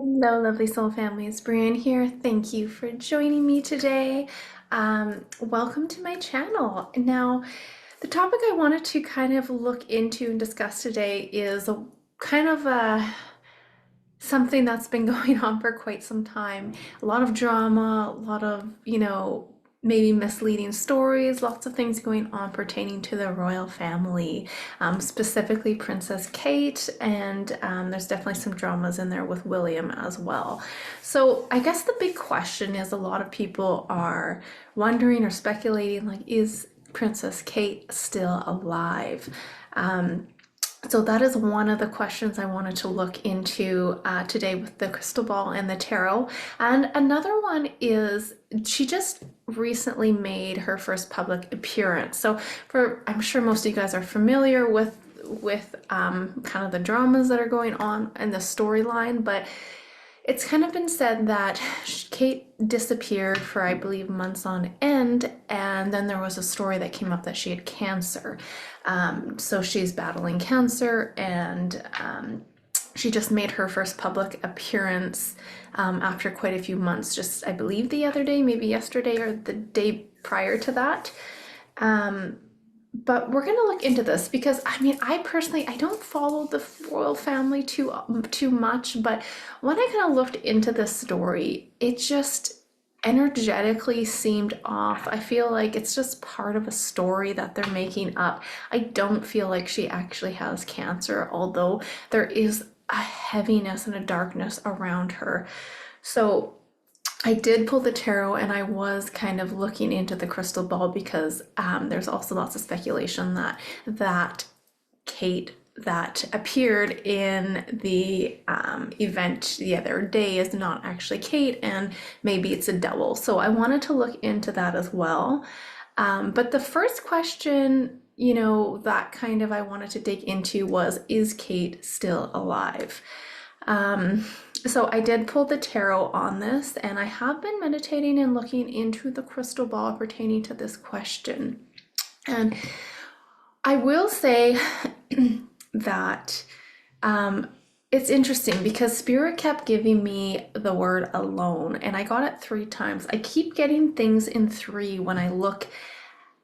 Hello, lovely soul family. It's Breanne here. Thank you for joining me today. Welcome to my channel. Now, the topic I wanted to kind of look into and discuss today is a kind of something that's been going on for quite some time. A lot of drama, a lot of, maybe misleading stories, lots of things going on pertaining to the royal family, specifically Princess Kate, and there's definitely some dramas in there with William as well. So I guess the big question is a lot of people are wondering or speculating, like, is Princess Kate still alive? So that is one of the questions I wanted to look into today with the crystal ball and the tarot. And another one is she just recently made her first public appearance. So I'm sure most of you guys are familiar with kind of the dramas that are going on in the storyline, but it's kind of been said that Kate disappeared for, I believe, months on end, and then there was a story that came up that she had cancer. So she's battling cancer, and she just made her first public appearance after quite a few months, just I believe the other day, maybe yesterday or the day prior to that. But we're gonna look into this because I mean, I personally I don't follow the royal family too much, but when I kind of looked into this story, it just energetically seemed off. I feel like it's just part of a story that they're making up. I don't feel like she actually has cancer, although there is a heaviness and a darkness around her. So I did pull the tarot and I was kind of looking into the crystal ball because there's also lots of speculation that Kate that appeared in the event the other day is not actually Kate, and maybe it's a double. So I wanted to look into that as well. But the first question, that kind of I wanted to dig into was, is Kate still alive? So I did pull the tarot on this, and I have been meditating and looking into the crystal ball pertaining to this question. And I will say that it's interesting because Spirit kept giving me the word alone, and I got it 3 times. I keep getting things in 3 when I look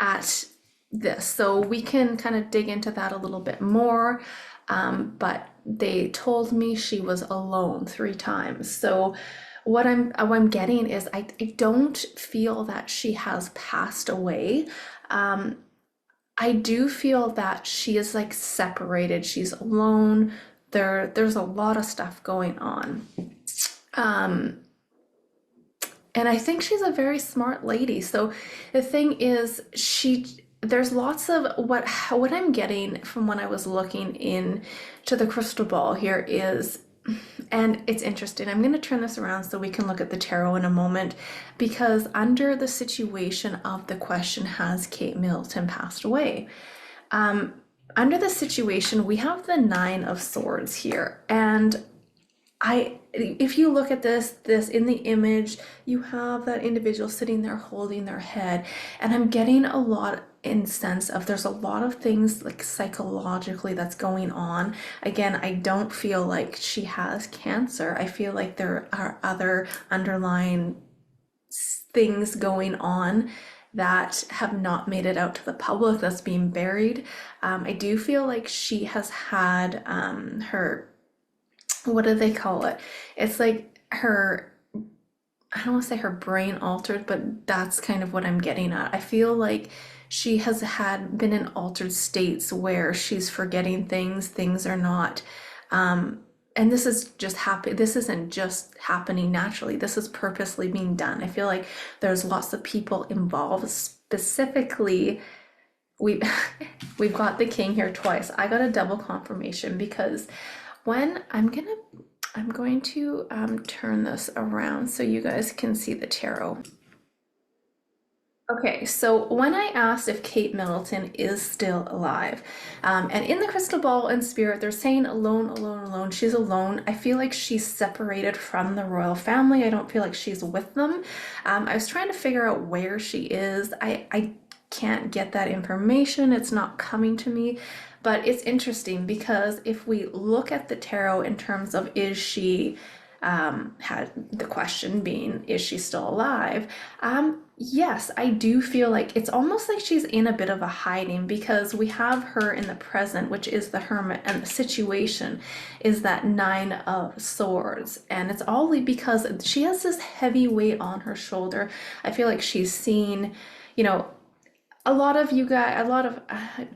at this, so we can kind of dig into that a little bit more. But they told me she was alone 3 times. So what I'm getting is I don't feel that she has passed away. I do feel that she is like separated. She's alone. There's a lot of stuff going on. And I think she's a very smart lady. So the thing is, there's lots of what I'm getting from when I was looking into the crystal ball here is, and it's interesting. I'm going to turn this around so we can look at the tarot in a moment, because under the situation of the question, has Kate Middleton passed away? Under the situation, we have the 9 of Swords here, and if you look at this in the image, you have that individual sitting there holding their head, and I'm getting a lot in sense of there's a lot of things like psychologically that's going on. Again, I don't feel like she has cancer. I feel like there are other underlying things going on that have not made it out to the public, that's being buried. I do feel like she has had her, what do they call it? It's like her, I don't want to say her brain altered, but that's kind of what I'm getting at. I feel like she has been in altered states where she's forgetting things are not, and this is just this isn't just happening naturally. This is purposely being done. I feel like there's lots of people involved. Specifically, we we've got the king here twice. I got a double confirmation because when I'm going to turn this around so you guys can see the tarot. Okay, so when I asked if Kate Middleton is still alive, and in the crystal ball and spirit, they're saying alone, alone, alone. She's alone. I feel like she's separated from the royal family. I don't feel like she's with them. I was trying to figure out where she is. I can't get that information. It's not coming to me. But it's interesting because if we look at the tarot in terms of, is she had the question being, is she still alive? Yes, I do feel like it's almost like she's in a bit of a hiding, because we have her in the present, which is the Hermit, and the situation is that Nine of Swords. And it's all because she has this heavy weight on her shoulder. I feel like she's seen, you know, a lot of you guys, a lot of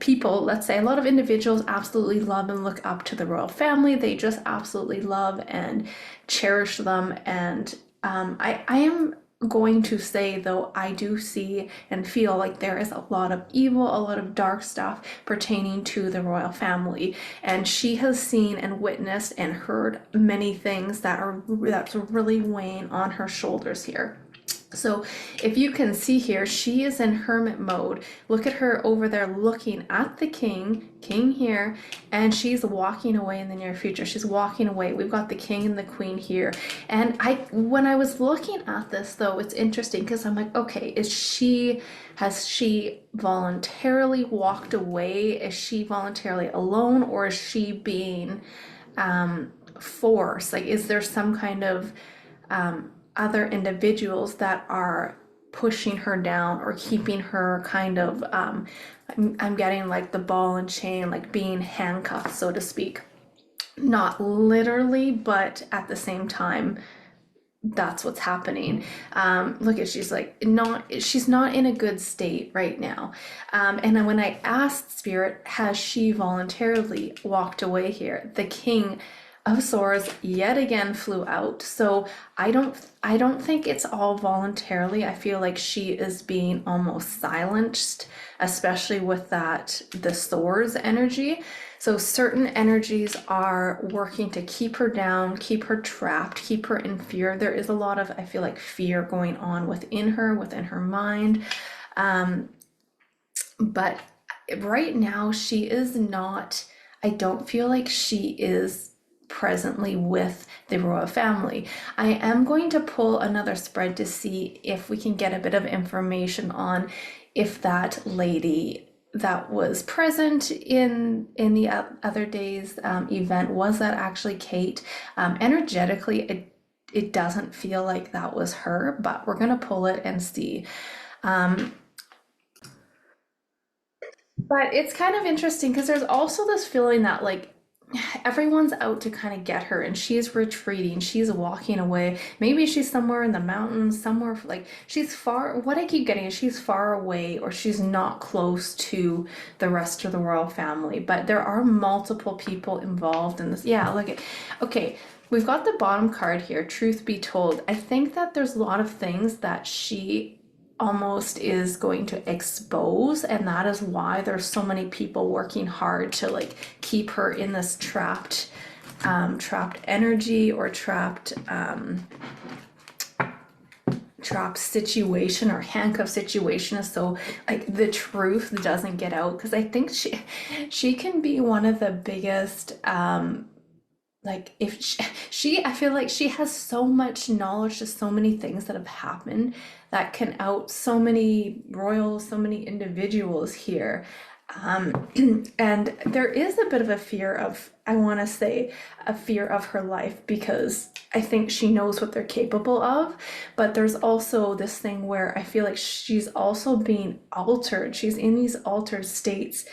people, let's say, a lot of individuals absolutely love and look up to the royal family. They just absolutely love and cherish them. And I am going to say, though, I do see and feel like there is a lot of evil, a lot of dark stuff pertaining to the royal family. And she has seen and witnessed and heard many things that's really weighing on her shoulders here. So if you can see here, she is in hermit mode. Look at her over there looking at the king here, and she's walking away in the near future. She's walking away. We've got the king and the queen here. And when I was looking at this, though, it's interesting because I'm like, okay, has she voluntarily walked away? Is she voluntarily alone, or is she being forced? Like, is there some kind of other individuals that are pushing her down or keeping her kind of I'm getting like the ball and chain, like being handcuffed, so to speak. Not literally, but at the same time, that's what's happening. Look at, she's not in a good state right now. And then when I asked Spirit, has she voluntarily walked away here, the King of Swords yet again flew out. So I don't think it's all voluntarily. I feel like she is being almost silenced, especially with the swords energy. So certain energies are working to keep her down, keep her trapped, keep her in fear. There is a lot of, I feel like, fear going on within her mind. But right now she is not, I don't feel like she is presently with the royal family. I am going to pull another spread to see if we can get a bit of information on if that lady that was present in the other day's event, was that actually Kate? Energetically, it doesn't feel like that was her, but we're gonna pull it and see. But it's kind of interesting because there's also this feeling that, like, everyone's out to kind of get her, and she's retreating, she's walking away. Maybe she's somewhere in the mountains, somewhere like she's far. What I keep getting is she's far away, or she's not close to the rest of the royal family. But there are multiple people involved in this. Yeah, look at, okay, we've got the bottom card here, truth be told. I think that there's a lot of things that she almost is going to expose, and that is why there's so many people working hard to like keep her in this trapped energy, or trapped situation, or handcuff situation, so like the truth doesn't get out. Because I think she can be one of the biggest like, if I feel like she has so much knowledge to so many things that have happened that can out so many royals, so many individuals here. And there is a bit of a fear of, I want to say, a fear of her life, because I think she knows what they're capable of. But there's also this thing where I feel like she's also being altered. She's in these altered states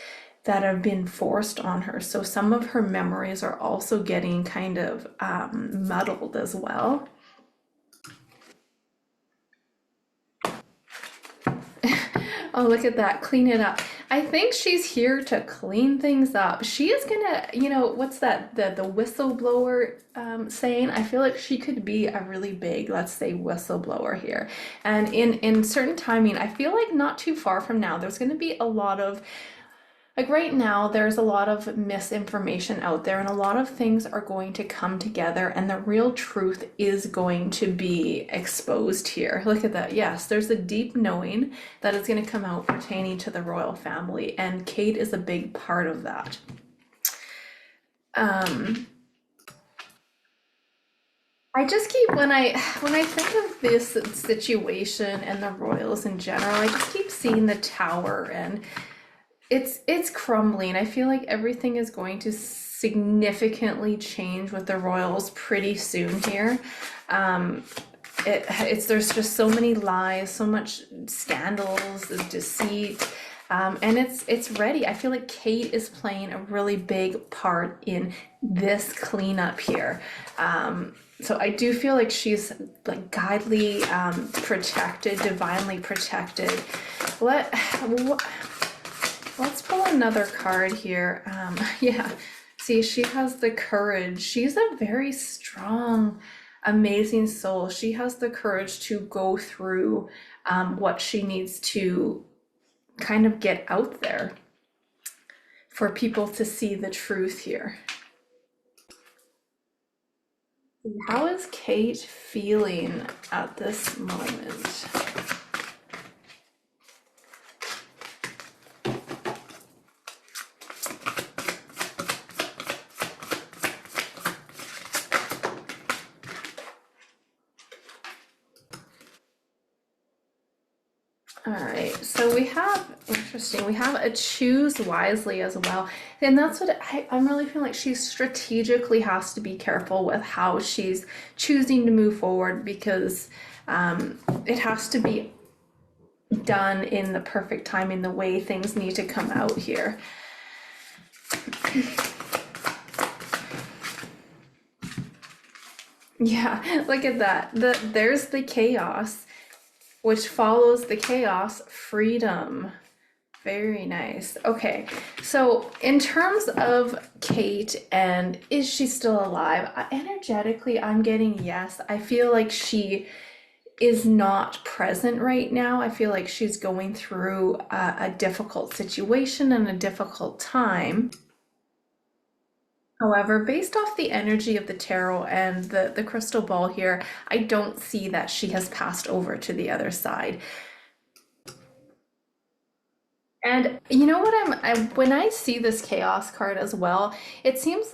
that have been forced on her. So some of her memories are also getting kind of muddled as well. Oh, look at that, clean it up. I think she's here to clean things up. She is gonna, what's that, the whistleblower saying? I feel like she could be a really big, let's say, whistleblower here. And in certain timing, I feel like not too far from now, there's gonna be a lot of, like, right now, there's a lot of misinformation out there, and a lot of things are going to come together, and the real truth is going to be exposed here. Look at that. Yes, there's a deep knowing that is going to come out pertaining to the royal family, and Kate is a big part of that. I just keep, when I think of this situation and the royals in general, I just keep seeing the tower, and it's crumbling. I feel like everything is going to significantly change with the royals pretty soon here. There's just so many lies, so much scandals, deceit, and it's ready. I feel like Kate is playing a really big part in this cleanup here. So I do feel like she's like godly, protected, divinely protected. Let's pull another card here. Yeah, see, she has the courage. She's a very strong, amazing soul. She has the courage to go through what she needs to kind of get out there for people to see the truth here. How is Kate feeling at this moment? All right, so we have, interesting, we have a choose wisely as well. And that's what I'm really feeling like she strategically has to be careful with how she's choosing to move forward, because it has to be done in the perfect timing, the way things need to come out here. Yeah, look at that. There's the chaos, which follows the chaos, freedom. Very nice. Okay, so in terms of Kate and is she still alive? Energetically, I'm getting yes. I feel like she is not present right now. I feel like she's going through a difficult situation and a difficult time. However, based off the energy of the tarot and the crystal ball here, I don't see that she has passed over to the other side. And you know what when I see this chaos card as well, it seems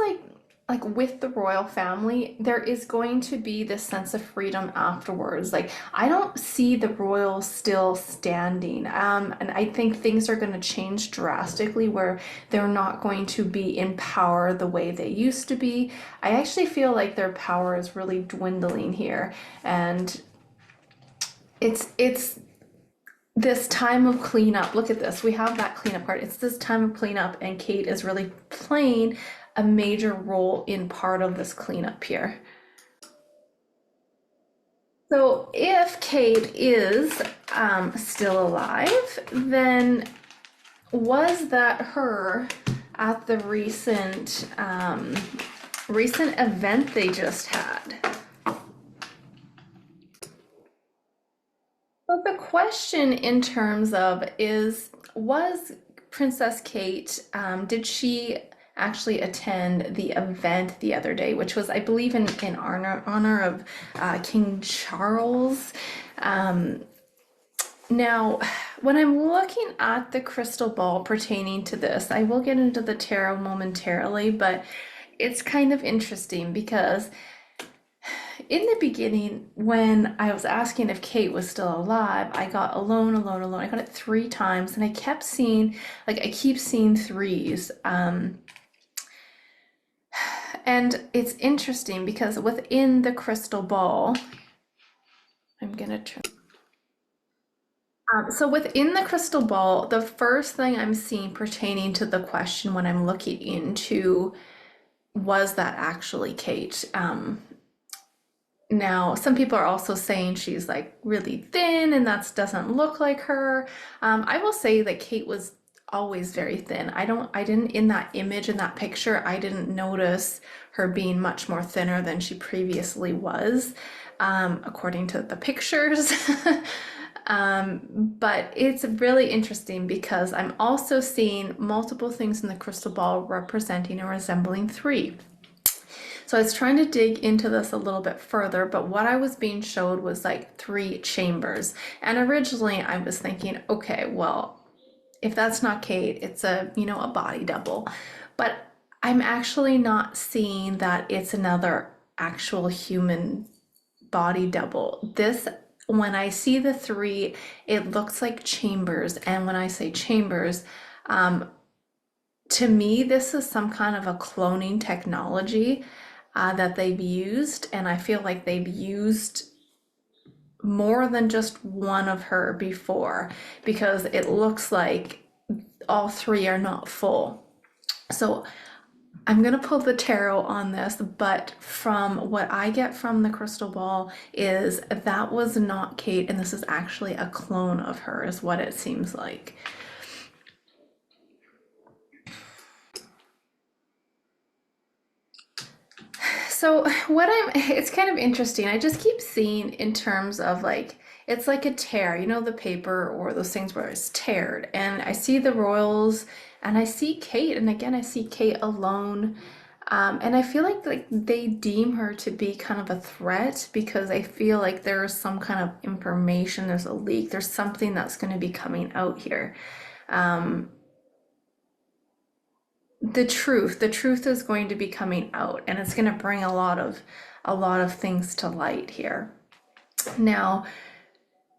like with the royal family, there is going to be this sense of freedom afterwards. Like I don't see the royals still standing. And I think things are going to change drastically where they're not going to be in power the way they used to be. I actually feel like their power is really dwindling here. And it's this time of cleanup. Look at this. We have that cleanup card. It's this time of cleanup, and Kate is really playing a major role in part of this cleanup here. So if Kate is still alive, then was that her at the recent event they just had? So the question in terms of was Princess Kate, did she actually attend the event the other day, which was, I believe, in honor of King Charles? Now, when I'm looking at the crystal ball pertaining to this, I will get into the tarot momentarily, but it's kind of interesting because in the beginning, when I was asking if Kate was still alive, I got alone, alone, alone. I got it 3 times, and I kept seeing, like, I keep seeing threes. And it's interesting because within the crystal ball, I'm gonna turn. So within the crystal ball, the first thing I'm seeing pertaining to the question when I'm looking into was that actually Kate? Now, some people are also saying she's like really thin and that doesn't look like her. I will say that Kate was always very thin. I didn't, in that image, in that picture, I didn't notice her being much more thinner than she previously was, according to the pictures. But it's really interesting because I'm also seeing multiple things in the crystal ball representing and resembling 3. So I was trying to dig into this a little bit further, but what I was being showed was like 3 chambers. And originally I was thinking, okay, well, if that's not Kate, it's a body double. But I'm actually not seeing that it's another actual human body double. When I see the 3, it looks like chambers. And when I say chambers, To me, this is some kind of a cloning technology that they've used, and I feel like they've used more than just one of her before because it looks like all three are not full. So I'm gonna pull the tarot on this, but from what I get from the crystal ball is that was not Kate, and this is actually a clone of her, is what it seems like. So it's kind of interesting. I just keep seeing in terms of like, it's like a tear, you know, the paper or those things where it's teared. And I see the royals and I see Kate, and again, I see Kate alone. And I feel like they deem her to be kind of a threat because I feel like there is some kind of information, there's a leak, there's something that's going to be coming out here. Um, the truth is going to be coming out, and it's going to bring a lot of things to light here. Now,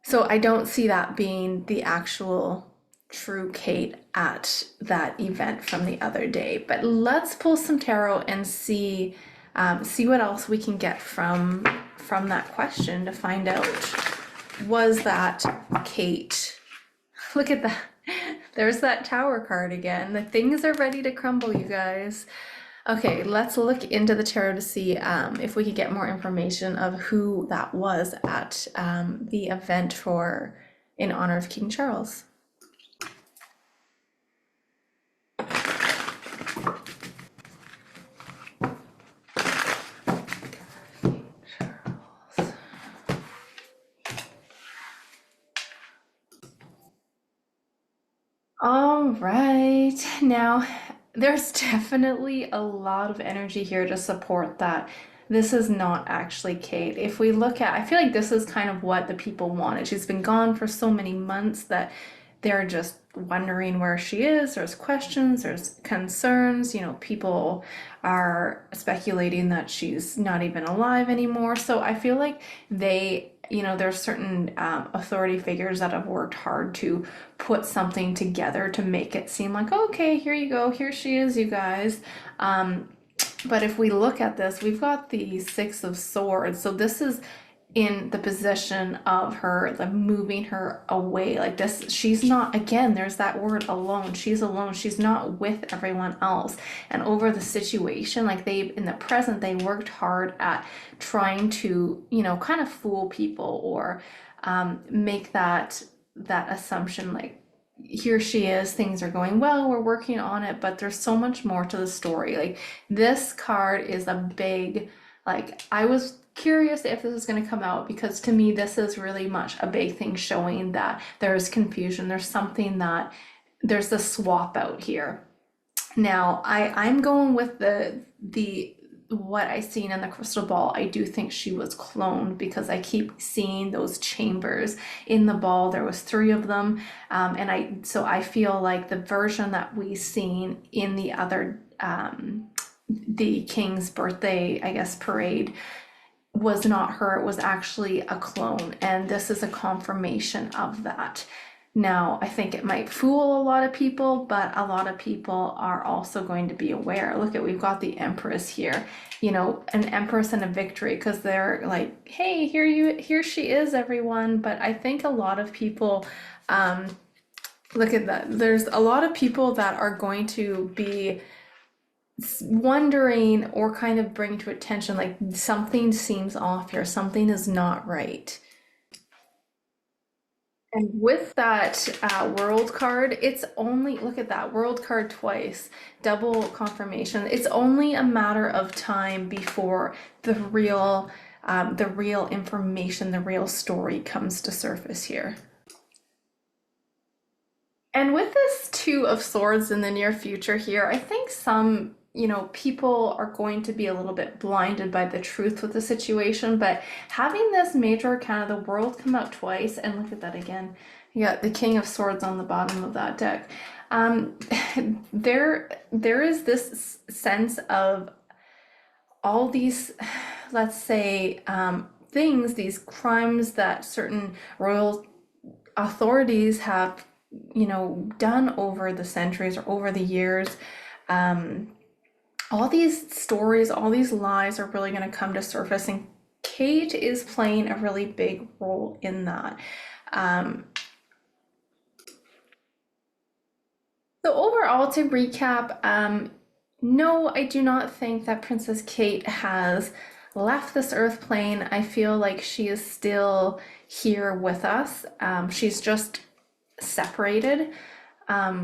so I don't see that being the actual true Kate at that event from the other day. But let's pull some tarot and see what else we can get from that question to find out, was that Kate? Look at that. There's that tower card again. The things are ready to crumble, you guys. Okay, let's look into the tarot to see if we could get more information of who that was at the event for in honor of King Charles. All right, now there's definitely a lot of energy here to support that. This is not actually Kate. If we look at, I feel like this is kind of what the people wanted. She's been gone for so many months that they're just wondering where she is. There's questions, there's concerns. People are speculating that she's not even alive anymore. So I feel like there's certain authority figures that have worked hard to put something together to make it seem like, okay, here you go, here she is, you guys. But if we look at this, we've got the Six of Swords. So this is in the position of her, like moving her away. Like this, she's not, again, there's that word alone. She's alone. She's not with everyone else. And over the situation, like in the present, they worked hard at trying to, kind of fool people or make that assumption like, here she is, things are going well, we're working on it, but there's so much more to the story. Like this card is a big, like I was curious if this is going to come out because to me this is really much a big thing showing that there's confusion, there's the swap out here. Now I'm going with the what I seen in the crystal ball. I do think she was cloned because I keep seeing those chambers in the ball. There was three of them, and I feel like the version that we seen in the other the king's birthday, I guess, parade was not her. It was actually a clone, and this is a confirmation of that. Now, I think it might fool a lot of people, but a lot of people are also going to be aware. Look at, we've got the Empress here, an Empress and a victory, because they're like, hey, here she is, everyone. But I think a lot of people, look at that. There's a lot of people that are going to be wondering or kind of bring to attention, like something seems off here, something is not right. And with that world card, it's only, look at that, world card twice, double confirmation. It's only a matter of time before the real information, the real story comes to surface here. And with this Two of Swords in the near future here, I think some, people are going to be a little bit blinded by the truth with the situation, but having this major arcana of the world come out twice, and look at that again, you got the King of Swords on the bottom of that deck. Um, there is this sense of all these, let's say, things, these crimes that certain royal authorities have done over the centuries or over the years. All these stories, all these lies are really going to come to surface, and Kate is playing a really big role in that. So overall, to recap, no, I do not think that Princess Kate has left this earth plane. I feel like she is still here with us. She's just separated.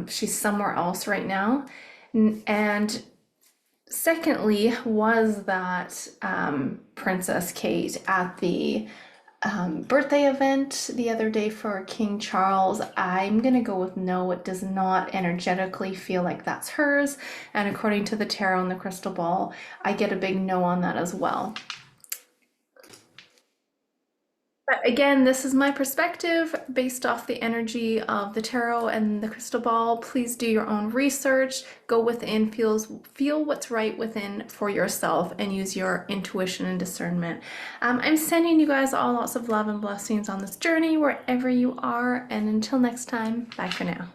She's somewhere else right now. And secondly, was that Princess Kate at the birthday event the other day for King Charles? I'm gonna go with no. It does not energetically feel like that's hers. And according to the tarot and the crystal ball, I get a big no on that as well. But again, this is my perspective based off the energy of the tarot and the crystal ball. Please do your own research, go within, feel what's right within for yourself, and use your intuition and discernment. I'm sending you guys all lots of love and blessings on this journey, wherever you are, and until next time, bye for now.